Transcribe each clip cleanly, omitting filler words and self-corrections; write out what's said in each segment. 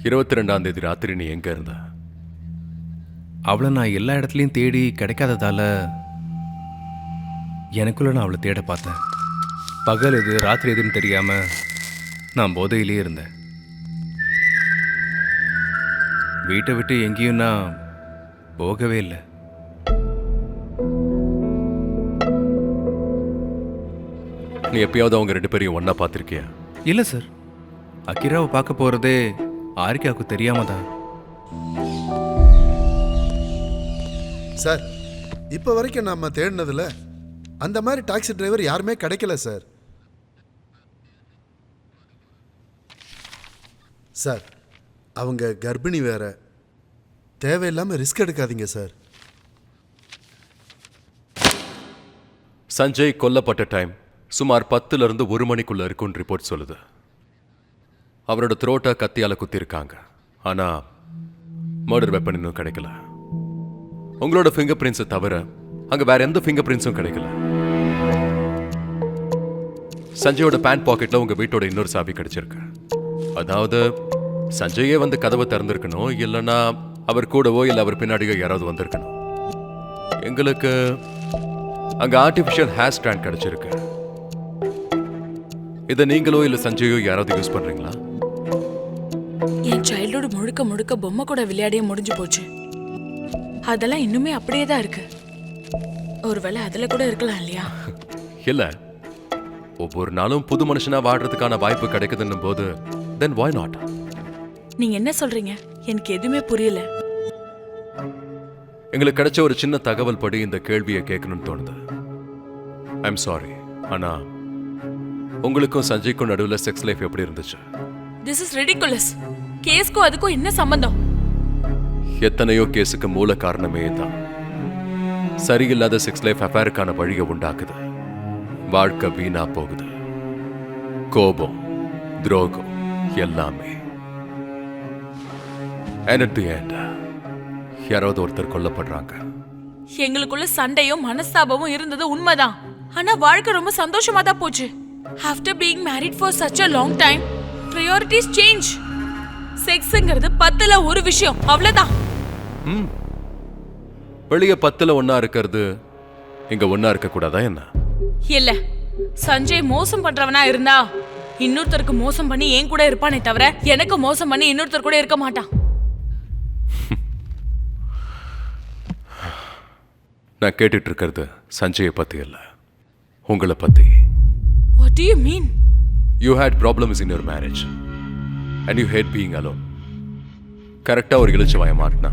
22ஆம் தேதி ராத்திரி நீ எங்க இருந்த? அவளை நான் எல்லா இடத்துலையும் தேடி கிடைக்காததால எனக்குள்ள நான் அவளை தேட பார்த்தேன். பகல் எது ராத்திரி எதுன்னு தெரியாம நான் போதையிலே இருந்தேன். வீட்டை விட்டு எங்கேயும் நான் போகவே இல்லை. நீ எப்பயாவது அவங்க 2 பேரையும் ஒன்னா பார்த்திருக்கியா? இல்லை சார், அகிராவை பார்க்க போகிறதே ஆரிக்காவுக்கு தெரியாம தான். சார், இப்போ வரைக்கும் நம்ம தேடினதுல அந்த மாதிரி டாக்ஸி டிரைவர் யாருமே கிடைக்கல சார். சார், அவங்க கர்ப்பிணி வேற. தேவையில்லாமல் ரிஸ்க் எடுக்காதீங்க சார். சஞ்சய் கொல்லப்பட்ட டைம் சுமார் 10லிருந்து 1 மணிக்குள்ள இருக்குன்னு ரிப்போர்ட் சொல்லுது. அவரோட த்ரோட்டை கத்தியால குத்திருக்காங்க. ஆனா மர்டர் வெப்பன் இன்னும் கிடைக்கல. உங்களோட ஃபிங்கர் பிரிண்ட்ஸை தவிர அங்க வேற எந்த ஃபிங்கர் பிரிண்ட்ஸும் கிடைக்கல. சஞ்சயோட பேண்ட் பாக்கெட்ல உங்க வீட்டோட இன்னொரு சாவி கிடைச்சிருக்கு. அதாவது சஞ்சயே வந்து கதவை திறந்திருக்கணும், இல்லைன்னா அவர் கூடவோ இல்லை அவர் பின்னாடியோ யாராவது வந்திருக்கணும். எங்களுக்கு அங்க ஆர்டிஃபிஷியல் ஹேர் ஸ்டாண்ட் கிடைச்சிருக்கு. இதை நீங்களோ இல்லை சஞ்சயோ யாராவது யூஸ் பண்றீங்களா? என் சைல்டுஹுட் முழுக்க முழுக்க பொம்மை கூட விளையாடியே முடிஞ்சு போச்சு. அதெல்லாம் இன்னுமே அப்படியே தான் இருக்கு. ஒருவேளை அதுல கூட இருக்கலாம் இல்லையா? இல்ல, ஒவ்வொரு நாளும் புது மனுஷனா வாழ்றதுக்கான வாய்ப்பு கிடைக்குதுன்னும் போது then why not? நீங்க என்ன சொல்றீங்க? எனக்கு எதுவுமே புரியல. எங்களுக்கு கிடைச்ச ஒரு சின்ன தகவல் படி இந்த கேள்வியை கேட்கணும்னு தோணுது. ஐம் சாரி, ஆனா உங்களுக்கும் சஞ்சய்க்கும் நடுவில் செக்ஸ் லைஃப் எப்படி இருந்துச்சு? This is ridiculous. கேஸ்க்கும் அதுக்கும் என்ன சம்பந்தம்? எத்தனையோ கேஸுக்கு மூல காரணமே தான். சரியில்லாத செக்ஸ் லைஃப் அஃபேருக்கான வழியை உண்டாக்குது. வாழ்க்கை வீணா போகுது. கோபம், துரோகம் எல்லாமே. And at the end, யாராவது ஒருத்தர் கொல்லப்படுறாங்க. எங்களுக்குள்ள சண்டையும் மனஸ்தாபமும் இருந்தது உண்மைதான். ஆனா வாழ்க்கை ரொம்ப சந்தோஷமா தான் போச்சு. After being married for such a long time, priorities change. செக்ஸ்ங்கிறது 10ல ஒரு விஷயம், அவ்வளவுதான். வெளியே 10ல ஒன்னா இருக்கிறது இங்க ஒன்னா இருக்க கூடாதா என்ன? இல்ல, சஞ்சய் மோசம் பண்றவனா இருந்தா இன்னொருத்தருக்கு மோசம் பண்ணி என் கூட இருப்பானே தவிர எனக்கு மோசம் பண்ணி இன்னொருத்தர் கூட இருக்க மாட்டான். நான் கேட்டுட்டு இருக்கிறது சஞ்சயை பத்தி இல்ல, உங்களை பத்தி. What do you mean? You had problems in your marriage and you hate being alone. கரெக்டா ஒரு இளிச்சவாய மாட்டினா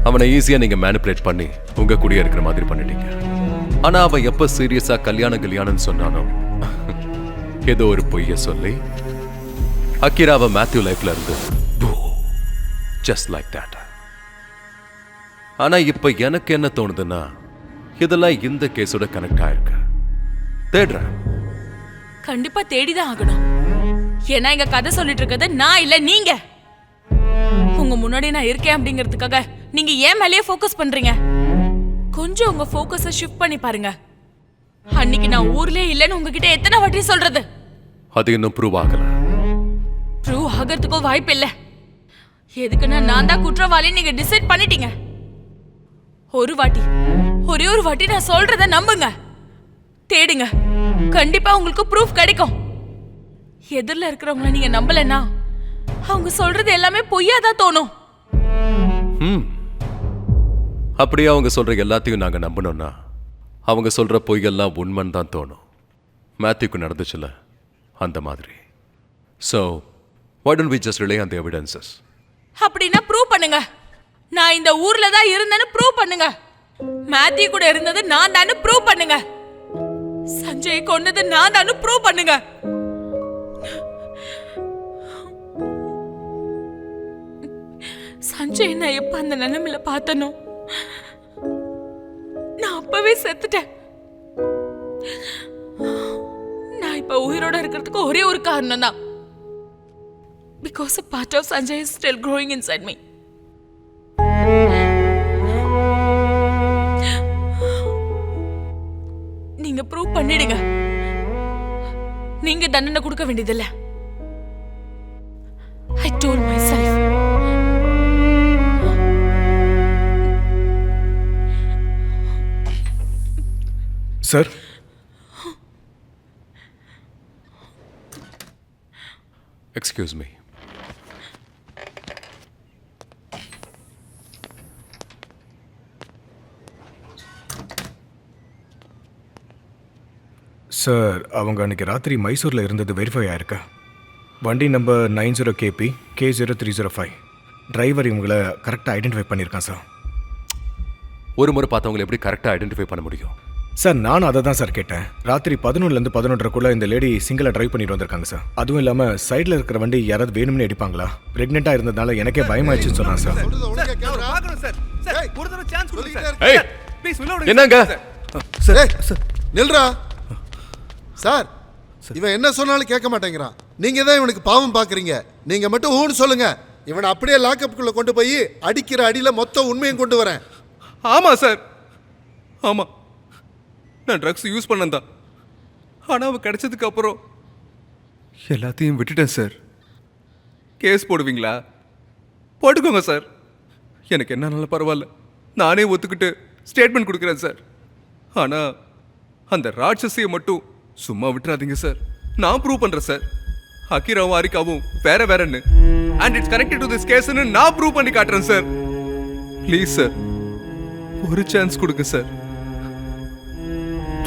அவனை ஈஸியா நீங்க மேனிபுலேட் பண்ணி உங்க கூடயே இருக்கிற மாதிரி பண்ணிட்டீங்க. ஆனா அவன் எப்ப சீரியஸா கல்யாணம் சொன்னானோ ஏதோ ஒரு பொய்ய சொல்லி அகிராவை மேத்யூ லைஃப்ல இருந்து just like that. ஆனா இப்ப எனக்கு என்ன தோணுதுன்னா இதெல்லாம் இந்த கேஸோட கனெக்ட் ஆயிருக்கு. தேடுறேன். கண்டிப்பா தேடிதான் ஆகணும். ஏன்னா இங்க கதை சொல்லிட்டு இருக்கிறது நான் இல்ல நீங்க. உங்க முன்னாடி நான் இருக்கேன் அப்படிங்கிறதுக்காக நீங்க ஏன் மேலேயே ஃபோக்கஸ் பண்றீங்க? கொஞ்சம் உங்க ஃபோக்கஸை ஷிஃப்ட் பண்ணி பாருங்க. அன்னைக்கு நான் ஊர்லயே இல்லைன்னு உங்ககிட்ட எத்தனை வாட்டி சொல்றது? அது இன்னும் ப்ரூவ் ஆகல. ப்ரூவ் ஆகிறதுக்கும் வாய்ப்பு இல்ல. எதுக்குன்னா நான் தான் குற்றவாளின்னு நீங்க டிசைட் பண்ணிட்டீங்க. ஒரே ஒரு வாட்டி நான் சொல்றத நம்புங்க. தேடுங்க, கண்டிப்பா உங்களுக்கு ப்ரூஃப் கிடைக்கும். எதிரில இருக்கிறவங்கள நீங்க நம்பலன்னா அவங்க சொல்றது எல்லாமே பொய்யாதான் தோணும். அப்படியே அவங்க சொல்ற எல்லாத்தையும் நாங்க நம்பணும்னா அவங்க சொல்ற பொய்யெல்லாம் உண்மைன்னு தான் தோணும். மேத்யூக்கு நடந்துச்சுல அந்த மாதிரி. So why don't we just rely on the evidences? அப்படின்னா ப்ரூவ் பண்ணுங்க. நான் இந்த ஊர்ல தான் இருந்தேன்னு ப்ரூவ் பண்ணுங்க. மேத்யூ கூட இருந்தது நான் தானு ப்ரூவ் பண்ணுங்க. சஞ்சய் கொன்னது நான் தானு ப்ரூவ் பண்ணுங்க. சஞ்சய் நான் எப்ப அந்த நிலைமையில பார்த்தனோ நான் அப்பவே செத்துட்டேன். நான் இப்ப உயிரோட இருக்கிறதுக்கு ஒரே ஒரு காரணம் தான். Because a part of Sanjay is still growing inside me. நீங்க ப்ரூவ் பண்ணிடுங்க. நீங்க தண்டனை கொடுக்க வேண்டியதில்லை. I told myself sir excuse me. Sir அவங்க அன்றைக்கி ராத்திரி மைசூரில் இருந்தது வெரிஃபை ஆயிருக்கு. வண்டி நம்பர் 90KP K0305. டிரைவர் இவங்களை கரெக்டாக ஐடென்டிஃபை பண்ணியிருக்கான் சார். ஒரு முறை பார்த்தவங்களை எப்படி கரெக்டாக ஐடென்டிஃபை பண்ண முடியும்? சார் நானும் அதை தான் சார் கேட்டேன். ராத்திரி 11லேருந்து 11:30க்குள்ளே இந்த லேடி சிங்கிளாக ட்ரைவ் பண்ணிட்டு வந்திருக்காங்க சார். அதுவும் இல்லாமல் சைடில் இருக்கிற வண்டி யாராவது வேணும்னு அடிப்பாங்களா? ப்ரெக்னெண்ட்டாக இருந்ததுனால எனக்கே பயமாயிடுச்சுன்னு சொன்னான் சார். சொல்றது ஒழுங்கா கேளுடா. ஏய், என்னங்க? ஏய், நில்றா. சார் இவன் என்ன சொன்னாலும் கேட்க மாட்டேங்கிறான். நீங்க தான் இவனுக்கு பாவம் பாக்குறீங்க. நீங்க மட்டும் ஊன்னு சொல்லுங்க. இவனை அப்படியே லாக்அப்புக்குள்ள கொண்டு போய் அடிக்கிற அடியில மொத்த உண்மையும் கொண்டு வரேன். ஆமாம் சார், ஆமாம், நான் ட்ரக்ஸ் யூஸ் பண்ணேன் தான். ஆனால் அவன் கிடைச்சதுக்கு அப்புறம் எல்லாத்தையும் விட்டுட்டேன் சார். கேஸ் போடுவீங்களா? போட்டுக்கோங்க சார், எனக்கு என்னன்னாலும் பரவாயில்ல. நானே ஒத்துக்கிட்டு ஸ்டேட்மெண்ட் கொடுக்குறேன் சார். ஆனால் அந்த ராட்சசியை மட்டும் சும்மா விட்டுறாதீங்க சார். நான் ப்ரூவ் பண்ணுறேன் சார். அகிராவும் ஹாரிகாவும் வேற வேறன்னு and it's connected to this கேஸ்னு நான் ப்ரூவ் பண்ணி காட்டுறேன் சார். ப்ளீஸ் சார், ஒரு சான்ஸ் கொடுங்க sir.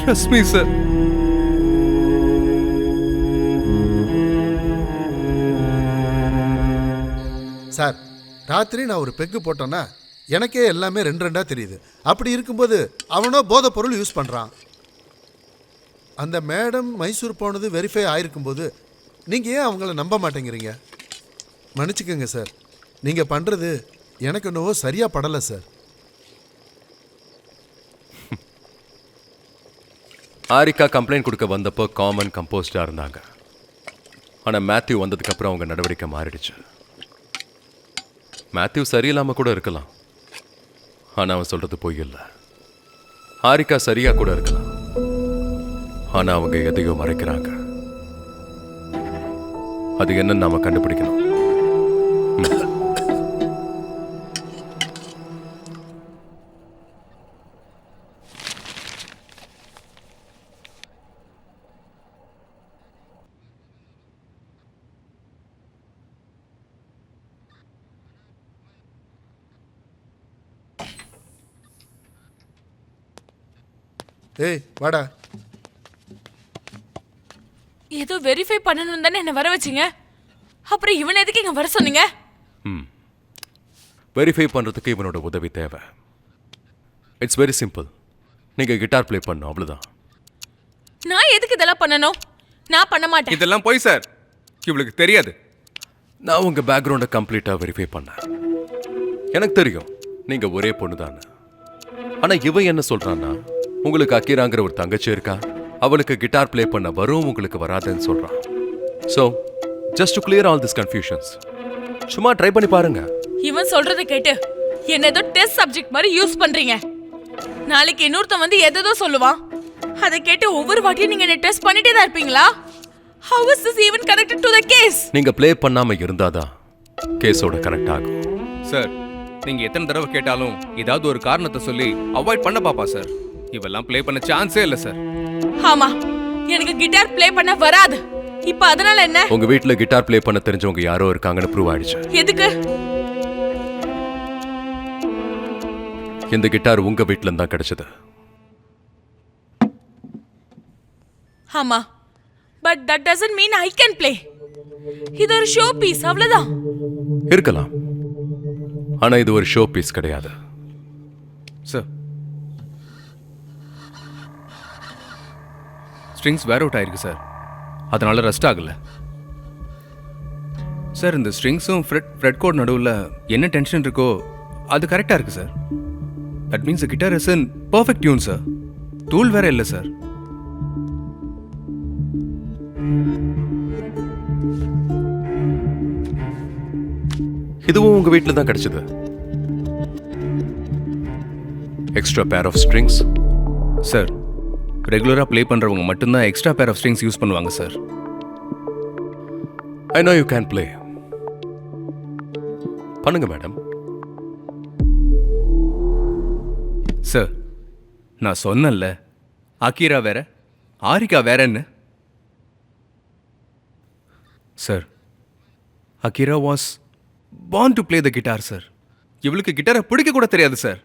Trust me sir. Sir ராத்திரி நான் ஒரு பெக்கு போட்டேன்னா எனக்கே எல்லாமே ரெண்டு ரெண்டா தெரியுது. அப்படி இருக்கும்போது அவனோ போதை பொருள் யூஸ் பண்றான். அந்த மேடம் மைசூர் போனது வெரிஃபை ஆயிருக்கும்போது நீங்க ஏன் அவங்கள நம்ப மாட்டேங்கிறீங்க? மன்னிச்சுக்கோங்க சார், நீங்க பண்றது எனக்கு என்னவோ சரியா படலை சார். ஹாரிகா கம்ப்ளைண்ட் கொடுக்க வந்தப்போ காமன் கம்போஸ்டாக இருந்தாங்க. ஆனால் மேத்யூ வந்ததுக்கப்புறம் அவங்க நடவடிக்கை மாறிடுச்சு. மேத்யூ சரியில்லாமல் கூட இருக்கலாம், ஆனால் அவன் சொல்கிறது பொய் இல்லை. ஹாரிகா சரியாக கூட இருக்கலாம், ஆனால் அவங்க எதையோ மறைக்கிறாங்க. அது என்னன்னு நாம கண்டுபிடிக்கணும். ஏய் வாடா. ஏதோ வெரிஃபை பண்ணணும் தானே என்ன வர வச்சீங்க. அப்புறம் இவன் எதுக்கு இங்க வர சொன்னீங்க? வெரிஃபை பண்ணுறதுக்கு இவனோட உதவி தேவை. It's very simple. நீங்கள் கிட்டார் ப்ளே பண்ணணும், அவ்வளோதான். நான் எதுக்கு இதெல்லாம் பண்ணணும்? நான் பண்ண மாட்டேன். இதெல்லாம் போய் சார், இவளுக்கு தெரியாது. நான் உங்கள் பேக்ரவுண்டை கம்ப்ளீட்டாக வெரிஃபை பண்ணேன். எனக்கு தெரியும் நீங்கள் ஒரே பொண்ணு தானே. ஆனால் இவன் என்ன சொல்கிறான்னா, உங்களுக்கு அக்கீராங்கிற ஒரு தங்கச்சி இருக்கா, அவளுக்கு கிட்டார் ப்ளே பண்ண வரும், உங்களுக்கு வராதுன்னு சொல்கிறான். So just to clear all this confusions, சும்மா ட்ரை பண்ணி பாருங்க. இவன் சொல்றதை கேட்டு என்ன ஏதோ டெஸ்ட் சப்ஜெக்ட் மாதிரி யூஸ் பண்றீங்க. நாளைக்கு இன்னொருத்தன் வந்து எதோ சொல்லுவான். அதை கேட்டு ஒவ்வொரு வாட்டியும் நீங்க என்ன டெஸ்ட் பண்ணிட்டே தான் இருப்பீங்களா? How is this even connected to the case? நீங்க ப்ளே பண்ணாம இருந்தாதான் கேஸோட கனெக்ட் ஆகும். சார், நீங்க எத்தனை தடவை கேட்டாலும் ஏதாவது ஒரு காரணத்தை சொல்லி அவாய்ட் பண்ண பாப்பா சார். இவெல்லாம் ப்ளே பண்ண சான்ஸே இல்லை சார். ஆமா, எனக்கு கிட்டார் ப்ளே பண்ண வராது. இப்ப அதனால என்ன? உங்க வீட்ல கிட்டார் ப்ளே பண்ண தெரிஞ்சவங்க யாரோ இருக்காங்கன்னு ப்ரூவ் ஆயிடுச்சு. எதுக்கு? இந்த கிட்டார் உங்க வீட்ல இருந்தா கிடைச்சது. ஆமா, but that doesn't mean I can play. இது ஒரு ஷோ பீஸ், அவ்வளவுதான். இருக்கலாம், ஆனா இது ஒரு ஷோ பீஸ் கிடையாது. சார், ஸ்ட்ரிங்ஸ் வேர் அவுட் ஆயிருக்கு சார், அதனால ரெஸ்ட் ஆகல சார். இந்த ஸ்ட்ரிங்ஸும் ஃப்ரெட் கோட் நடுவில் என்ன டென்ஷன் இருக்கோ அது கரெக்டாக இருக்கு sir. That means the guitar is in perfect tune sir. Tool வேற இல்லை சார். இதுவும் உங்க வீட்ல தான் கிடைச்சது. Extra pair of strings. Sir, ரெகுலராக ப்ளே பண்ணுறவங்க மட்டும்தான் extra pair of strings use பண்ணுவாங்க sir. I know you can play. பண்ணுங்க மேடம். சார், நான் சொன்னேன்ல, அக்கீரா வேற ஆரிகா வேறன்னு. Sir, Akira was born to play the guitar sir. இவளுக்கு கிட்டாரை பிடிக்க கூட தெரியாது சார்.